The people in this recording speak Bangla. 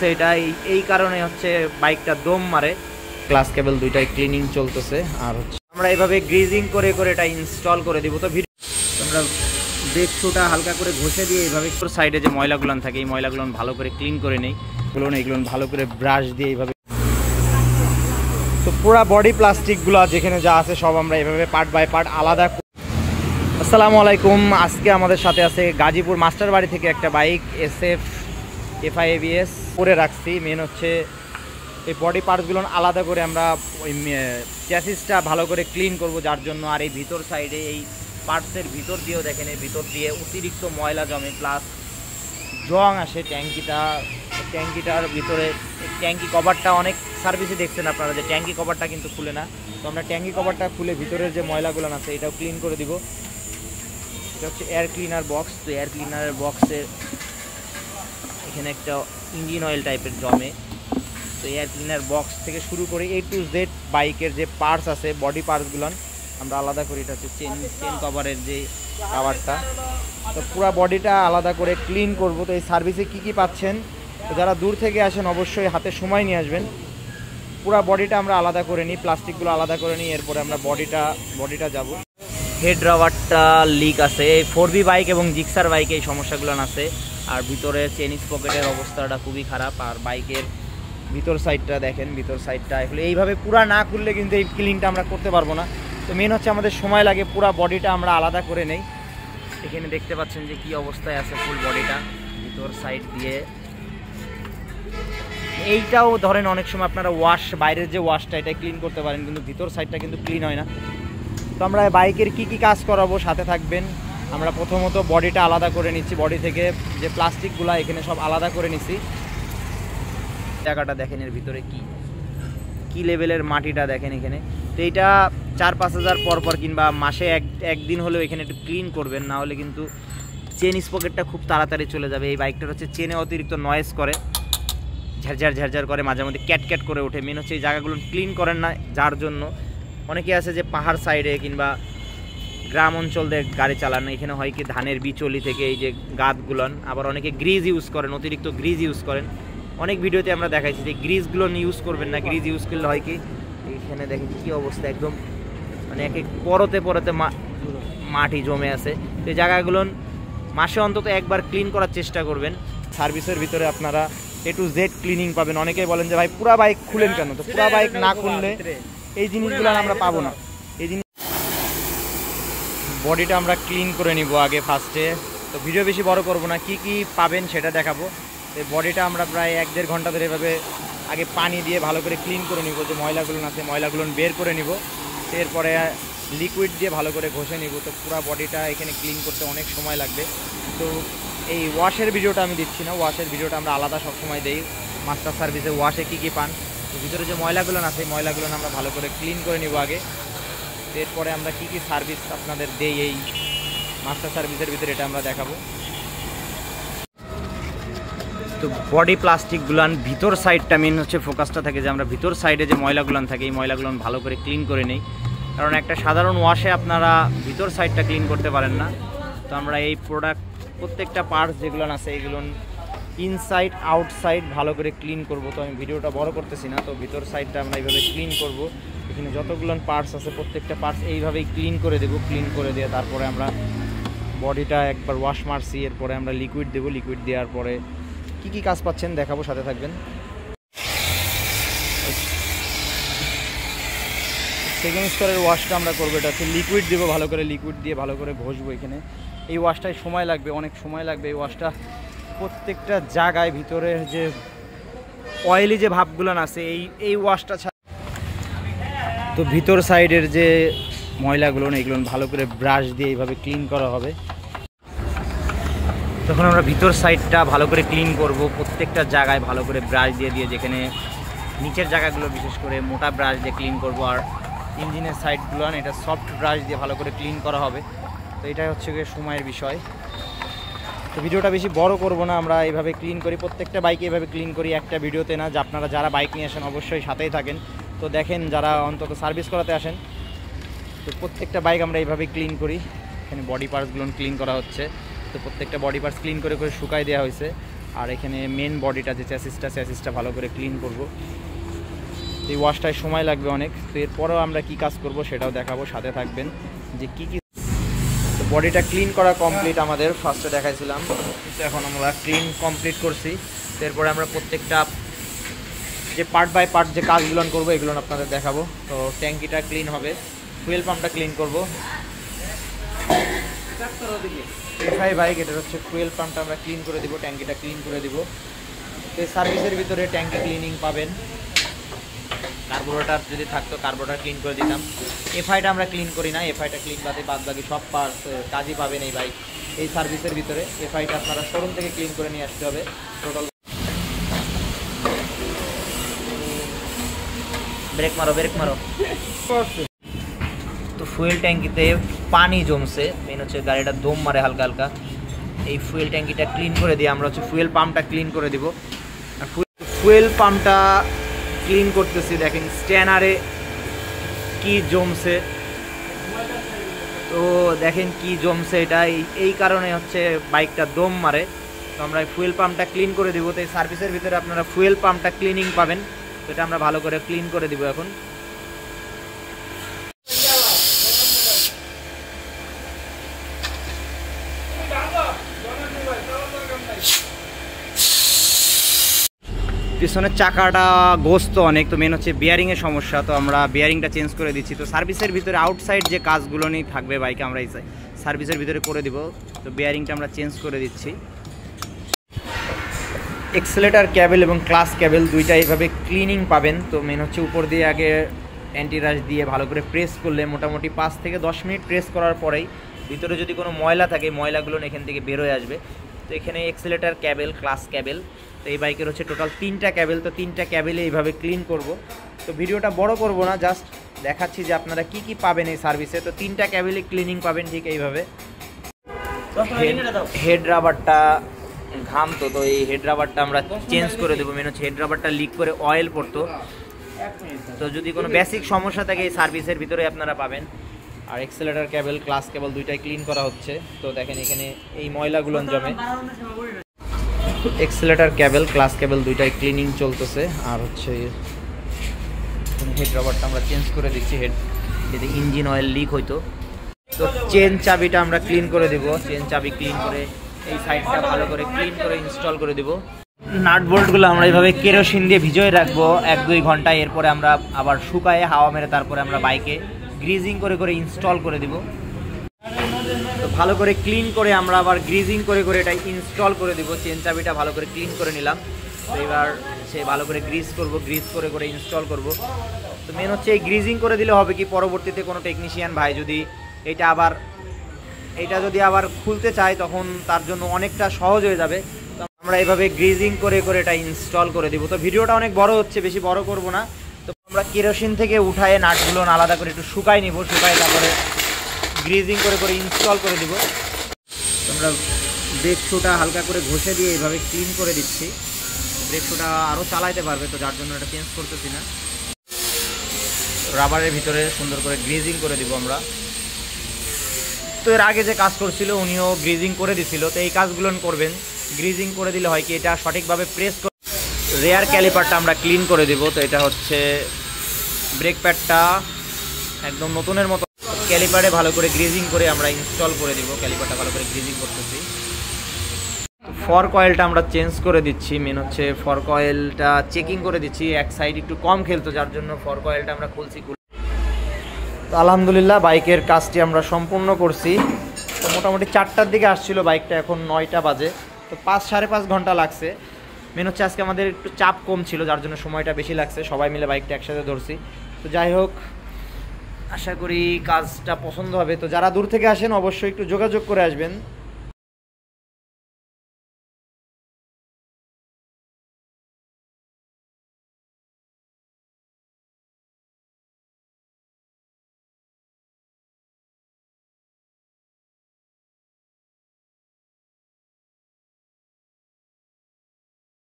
চলতেছে এটা, এই কারণে হচ্ছে বাইকটা দম মারে। ক্লাস কেবল দুইটাই ক্লিনিং চলতেছে, আর হচ্ছে আমরা এইভাবে গ্রিজিং করে করে এটা ইনস্টল করে দিব। তো আমরা ব্রেক শুটা হালকা করে ঘষে দিয়ে এইভাবে সাইডে যে ময়লাগুলো থাকে এই ময়লাগুলো ভালো করে ক্লিন করে নেই, এগুলো ভালো করে ব্রাশ দিয়ে এইভাবে। তো পুরা বডি প্লাস্টিকগুলো যেখানে যা আছে সব আমরা এইভাবে পার্ট বাই পার্ট আলাদা। আসসালামু আলাইকুম, আজকে আমাদের সাথে আছে গাজীপুর মাস্টার বাড়ি থেকে একটা বাইক SF FI ABS করে রাখছি। মেন হচ্ছে এই বডি পার্টসগুলো আলাদা করে আমরা ওই চ্যাসিসটা ভালো করে ক্লিন করব, যার জন্য। আর এই ভিতর সাইডে এই পার্টসের ভিতর দিয়েও দেখেন, এই ভিতর দিয়ে অতিরিক্ত ময়লা জমে, প্লাস জং আসে ট্যাঙ্কিটার ভিতরে। ট্যাঙ্কি কভারটা অনেক সার্ভিসে দেখছেন আপনারা যে ট্যাঙ্কি কভারটা কিন্তু খুলে না, তো আমরা ট্যাঙ্কি কভারটা খুলে ভিতরের যে ময়লাগুলো আছে এটাও ক্লিন করে দিব। এটা হচ্ছে এয়ার ক্লিনার বক্স। তো এয়ার ক্লিনারের বক্সের এখানে একটা ইঞ্জিন অয়েল টাইপের জমে। তো এয়ার ক্লিনার বক্স থেকে শুরু করে A to Z বাইকের যে পার্টস আছে বডি পার্টসগুলো আমরা আলাদা করি। এটা হচ্ছে চেন কভারের যে কাভারটা, তো পুরো বডিটা আলাদা করে ক্লিন করব। তো এই সার্ভিসে কি পাচ্ছেন, তো যারা দূর থেকে আসেন অবশ্যই হাতে সময় নিয়ে আসবেন। পুরো বডিটা আমরা আলাদা করে নিই, প্লাস্টিকগুলো আলাদা করে নিই, এরপরে আমরা বডিটা যাব। হেড রাবারটা লিক আছে 4B বাইক এবং জিক্সার বাইকে এই সমস্যাগুলো আছে। আর ভিতরে চেনিস পকেটের অবস্থাটা খুবই খারাপ। আর বাইকের ভিতর সাইডটা দেখেন, ভিতর সাইডটা আসলে এইভাবে পুরা না খুললে কিন্তু এই ক্লিনটা আমরা করতে পারবো না। তো মেন হচ্ছে আমাদের সময় লাগে, পুরো বডিটা আমরা আলাদা করে নেই। এখানে দেখতে পাচ্ছেন যে কি অবস্থায় আছে ফুল বডিটা ভিতর সাইড দিয়ে। এইটাও ধরেন অনেক সময় আপনারা বাইরের যে ওয়াশটা এটা ক্লিন করতে পারেন, কিন্তু ভিতর সাইডটা কিন্তু ক্লিন হয় না। তো আমরা বাইকের কি কাজ করাবো সাথে থাকবেন। আমরা প্রথমত বডিটা আলাদা করে নিচ্ছি, বডি থেকে যে প্লাস্টিকগুলো এখানে সব আলাদা করে নিচ্ছি। জায়গাটা দেখেন, এর ভিতরে কি লেভেলের মাটিটা দেখেন এখানে। তো এইটা 4-5 হাজার পর কিংবা মাসে একদিন হলেও এখানে একটু ক্লিন করবেন, না হলে কিন্তু চেন স্পকেটটা খুব তাড়াতাড়ি চলে যাবে। এই বাইকটার হচ্ছে চেনে অতিরিক্ত নয়েজ করে, ঝারঝার করে, মাঝে মধ্যে ক্যাট করে ওঠে। মেন হচ্ছে এই জায়গাগুলো ক্লিন করেন না, যার জন্য অনেকে আছে যে পাহাড় সাইডে কিংবা গ্রাম অঞ্চল দিয়ে গাড়ি চালান, এখানে হয় কি ধানের বিচলি থেকে এই যে গাদগুলন, আবার অনেকে গ্রিজ ইউজ করেন, অতিরিক্ত গ্রিজ ইউজ করেন। অনেক ভিডিওতে আমরা দেখাইছি যে গ্রিজগুলো ইউজ করবেন না। গ্রিজ ইউজ করলে হয় কি, এখানে দেখেন কি অবস্থা, একদম মানে এক পরতে মাটি জমে আছে। তো এই জায়গাগুলো মাসে অন্তত একবার ক্লিন করার চেষ্টা করবেন। সার্ভিসের ভিতরে আপনারা A to Z ক্লিনিং পাবেন। অনেকেই বলেন যে ভাই পুরা বাইক খুলেন কেন, তো পুরা বাইক না খুললে এই জিনিসগুলো আমরা পাবো না। এই জিনিস বডিটা আমরা ক্লিন করে নিব আগে ফার্স্টে। তো ভিডিও বেশি বড় করব না, কি পাবেন সেটা দেখাবো। এই বডিটা আমরা প্রায় 1-1.5 ঘন্টা ধরে এভাবে আগে পানি দিয়ে ভালো করে ক্লিন করে নিব। যে ময়লাগুলো আছে ময়লাগুলো বের করে নিব, এরপরে লিকুইড দিয়ে ভালো করে ঘষে নিব। তো পুরো বডিটা এখানে ক্লিন করতে অনেক সময় লাগবে। তো এই ওয়াশের ভিডিওটা আমি দিচ্ছি না, ওয়াশের ভিডিওটা আমরা আলাদা সবসময় দিই। মাস্টার সার্ভিসে ওয়াশে কি পান, তো ভিতরে যে ময়লাগুলো আছে এই ময়লাগুলো আমরা ভালো করে ক্লিন করে নিব আগে। এরপরে আমরা কি সার্ভিস আপনাদের দেই এই মাস্টার সার্ভিসের ভিতরে এটা আমরা দেখাবো। তো বডি প্লাস্টিকগুলান ভিতর সাইডটা মেন হচ্ছে ফোকাসটা থাকে যে আমরা ভিতর সাইডে যে ময়লাগুলান থাকে এই ময়লাগুলান ভালো করে ক্লিন করে নেই, কারণ একটা সাধারণ ওয়াশে আপনারা ভিতর সাইডটা ক্লিন করতে পারেন না। তো আমরা এই প্রত্যেকটা পার্টস যেগুলো আছে এইগুলো ইনসাইড আউটসাইড ভালো করে ক্লিন করব। তো আমি ভিডিওটা বড় করতেছি না, তো ভিতর সাইডটা আমরা এইভাবে ক্লিন করব। এখানে যতগুলো পার্টস আছে প্রত্যেকটা পার্টস এইভাবেই ক্লিন করে দেবো। ক্লিন করে দিয়ে তারপরে আমরা বডিটা একবার ওয়াশ মারছি, এরপরে আমরা লিকুইড দেবো। লিকুইড দেওয়ার পরে কি কাজ পাচ্ছেন দেখাবো, সাথে থাকবেন। সেকেন্ড স্তরের ওয়াশটা আমরা করবো, এটা হচ্ছে লিকুইড দেবো, ভালো করে লিকুইড দিয়ে ভালো করে ঘষবো। এখানে এই ওয়াশটায় সময় লাগবে, অনেক সময় লাগবে। এই ওয়াশটা প্রত্যেকটা জায়গায় ভিতরে যে অয়েলি যে ভাবগুলো আছে এই ওয়াশটা ছাড়া। তো ভিতর সাইডের যে ময়লাগুলো এইগুলো ভালো করে ব্রাশ দিয়ে এইভাবে ক্লিন করা হবে। তখন আমরা ভিতর সাইডটা ভালো করে ক্লিন করব, প্রত্যেকটা জায়গায় ভালো করে ব্রাশ দিয়ে যেখানে নিচের জায়গাগুলো বিশেষ করে মোটা ব্রাশ দিয়ে ক্লিন করব। আর ইঞ্জিনের সাইডগুলো এটা সফট ব্রাশ দিয়ে ভালো করে ক্লিন করা হবে। তো এটাই হচ্ছে গিয়ে সময়ের বিষয়। তো ভিডিওটা বেশি বড় করব না, আমরা এইভাবে ক্লিন করি, প্রত্যেকটা বাইকে এইভাবে ক্লিন করি, একটা ভিডিওতে না। যে আপনারা যারা বাইক নিয়ে আসেন অবশ্যই সাথেই থাকেন। তো দেখেন যারা অন্তত সার্ভিস করাতে আসেন, তো প্রত্যেকটা বাইক আমরা এইভাবে ক্লিন করি। এখানে বডি পার্টসগুলো ক্লিন করা হচ্ছে। তো প্রত্যেকটা বডি পার্টস ক্লিন করে শুকাই দেওয়া হয়েছে। আর এখানে মেন বডিটা যে চ্যাসিসটা ভালো করে ক্লিন করব। এই ওয়াশটায় সময় লাগবে অনেক, তো এরপরেও আমরা কি কাজ করব সেটাও দেখাবো, সাথে থাকবেন যে কি কি। তো বডিটা ক্লিন করা কমপ্লিট আমাদের, ফার্স্টে দেখাইছিলাম, তো এখন আমরা ক্লিন কমপ্লিট করছি। তো এরপরে আমরা প্রত্যেকটা যে পার্ট বাই পার্ট যে কাজগুলো করবো এগুলো আপনাদের দেখাবো। তো ট্যাঙ্কিটা ক্লিন হবে, ফুয়েল পাম্পটা ক্লিন করবো। এফআই বাইক, এটা হচ্ছে ফুয়েল পাম্পটা আমরা ক্লিন করে দিব, ট্যাঙ্কিটা ক্লিন করে দিব। তো সার্ভিসের ভিতরে ট্যাঙ্কি ক্লিনিং পাবেন। কার্বোরেটর যদি থাকতো কার্বোরেটর ক্লিন করে দিতাম। এফআইটা আমরা ক্লিন করি না, এফআইটা ক্লিন বাদ বাকি সব পার্টস কাজই পাবেন এই বাইক এই সার্ভিসের ভিতরে। এফআইটা আপনারা শোরুম থেকে ক্লিন করে নিয়ে আসতে হবে টোটাল। ব্রেক মারো। তো ফুয়েল ট্যাঙ্কিতে পানি জমছে, মেন হচ্ছে গাড়িটা দম মারে হালকা হালকা। এই ফুয়েল ট্যাঙ্কিটা ক্লিন করে দিয়ে আমরা হচ্ছে ফুয়েল পাম্পটা ক্লিন করে দিব। আর ফুয়েল পাম্পটা ক্লিন করতেছি, দেখেন স্ট্যানারে কি জমছে। তো দেখেন কি জমছে, এটা এই কারণে হচ্ছে বাইকটা দম মারে। তো আমরা ফুয়েল পাম্পটা ক্লিন করে দিব। তো এই সার্ভিসের ভিতরে আপনারা ফুয়েল পাম্পটা ক্লিনিং পাবেন, তো এটা আমরা ভালো করে ক্লিন করে দিব এখন। পিছনের চাকাটা গোস্ত অনেক, তো মেন হচ্ছে বিয়ারিংয়ের সমস্যা, তো আমরা বিয়ারিংটা চেঞ্জ করে দিচ্ছি। তো সার্ভিসের ভিতরে আউটসাইড যে কাজগুলো নিয়ে থাকবে বাইকে আমরা এই সার্ভিসের ভিতরে করে দিব। তো বিয়ারিংটা আমরা চেঞ্জ করে দিচ্ছি। এক্সেলেটার ক্যাবেল এবং ক্লাস ক্যাবেল দুইটা এইভাবে ক্লিনিং পাবেন। তো মেন হচ্ছে উপর দিয়ে আগে অ্যান্টিরাশ দিয়ে ভালো করে প্রেস করলে মোটামুটি 5 থেকে 10 মিনিট প্রেস করার পরেই ভিতরে যদি কোনো ময়লা থাকে ময়লাগুলো এখান থেকে বের হয়ে আসবে। তো এখানে এক্সেলেটার ক্যাবেল, ক্লাস ক্যাবেল, তো এই বাইকের হচ্ছে টোটাল 3টা ক্যাবেল। তো 3টা ক্যাবেলে এইভাবে ক্লিন করব। তো ভিডিওটা বড় করব না, জাস্ট দেখাচ্ছি যে আপনারা কি কি পাবেন এই সার্ভিসে। তো 3টা ক্যাবেলে ক্লিনিং পাবেন ঠিক এইভাবে। হেড রাবারটা ঘামতো, তো এই হেড রাবারটা আমরা চেঞ্জ করে দেবো। মেন হচ্ছে হেড রাবারটা লিক করে অয়েল পড়তো, তো যদি কোনো বেসিক সমস্যা থাকে এই সার্ভিসের ভিতরে আপনারা পাবেন। আর এক্সেলেটার ক্যাবেল, ক্লাস ক্যাবেল দুইটাই ক্লিন করা হচ্ছে। তো দেখেন এখানে এই ময়লাগুলো জমে। এক্সেলেটার ক্যাবেল, ক্লাস ক্যাবেল দুইটাই ক্লিনিং চলতেছে। আর হচ্ছে হেড রাবারটা আমরা চেঞ্জ করে দিচ্ছি, হেড যদি ইঞ্জিন অয়েল লিক হইতো। তো চেন চাবিটা আমরা ক্লিন করে দেব। চেন চাবি ক্লিন করে এই সাইডটা ভালো করে ক্লিন করে ইনস্টল করে দেব। নাট বোল্টগুলো আমরা এইভাবে কেরোসিন দিয়ে ভিজিয়ে রাখবো 1-2 ঘন্টা। এরপরে আমরা আবার শুকায়ে হাওয়া মেরে তারপরে আমরা বাইকে গ্রিজিং করে করে ইনস্টল করে দেব। তো ভালো করে ক্লিন করে আমরা আবার গ্রিজিং করে করে এটা ইনস্টল করে দেব। চেন চাবিটা ভালো করে ক্লিন করে নিলাম। তো এবার সে ভালো করে গ্রিজ করব, গ্রিজ করে করে ইনস্টল করব। তো মেন হচ্ছে এই গ্রিজিং করে দিলে হবে কি, পরবর্তীতে কোনো টেকনিশিয়ান ভাই যদি এটা যদি আবার খুলতে চায় তখন তার জন্য অনেকটা সহজ হয়ে যাবে। তো আমরা এইভাবে গ্রিজিং করে করে এটা ইনস্টল করে দিব। তো ভিডিওটা অনেক বড় হচ্ছে, বেশি বড় করব না। তো আমরা কেরোসিন থেকে উঠায়ে নাটগুলো আলাদা করে একটু শুকাই নিব, শুকাই তারপরে গ্রিজিং করে করে ইনস্টল করে দিব। তো আমরা ব্রেক শুটা হালকা করে ঘষে দিয়ে এইভাবে ক্লিন করে দিচ্ছি। ব্রেক শুটা আরও চালাইতে পারবে, তো যার জন্য এটা চেঞ্জ করতেছি না। রাবারের ভিতরে সুন্দর করে গ্রিজিং করে দিব আমরা। তো এর আগে যে কাজ করছিল উনিও গ্রিজিং করে দিছিল, তো এই কাজগুলো করবেন। গ্রিজিং করে দিলে হয় কি, এটা সঠিকভাবে প্রেস করে। রেয়ার ক্যালিপারটা আমরা ক্লিন করে দিব। তো এটা হচ্ছে ব্রেক প্যাডটা একদম নতুনের মতো ক্যালিপারে ভালো করে গ্রিজিং করে আমরা ইনস্টল করে দিব। ক্যালিপারটা ভালো করে গ্রিজিং করতেছি। ফর্ক অয়েলটা আমরা চেঞ্জ করে দিচ্ছি। মেন হচ্ছে ফর্ক অয়েলটা চেকিং করে দিচ্ছি, এক সাইড একটু কম খেলতো যার জন্য ফর্ক অয়েলটা আমরা খুলছি। তো আলহামদুলিল্লাহ বাইকের কাজটি আমরা সম্পূর্ণ করছি। তো মোটামুটি 4টার দিকে আসছিল বাইকটা, এখন 9টা বাজে। তো 5-5.5 ঘন্টা লাগছে। মেন হচ্ছে আজকে আমাদের একটু চাপ কম ছিল যার জন্য সময়টা বেশি লাগছে, সবাই মিলে বাইকটা একসাথে ধরছি। তো যাই হোক, আশা করি কাজটা পছন্দ হবে। তো যারা দূর থেকে আসেন অবশ্যই একটু যোগাযোগ করে আসবেন।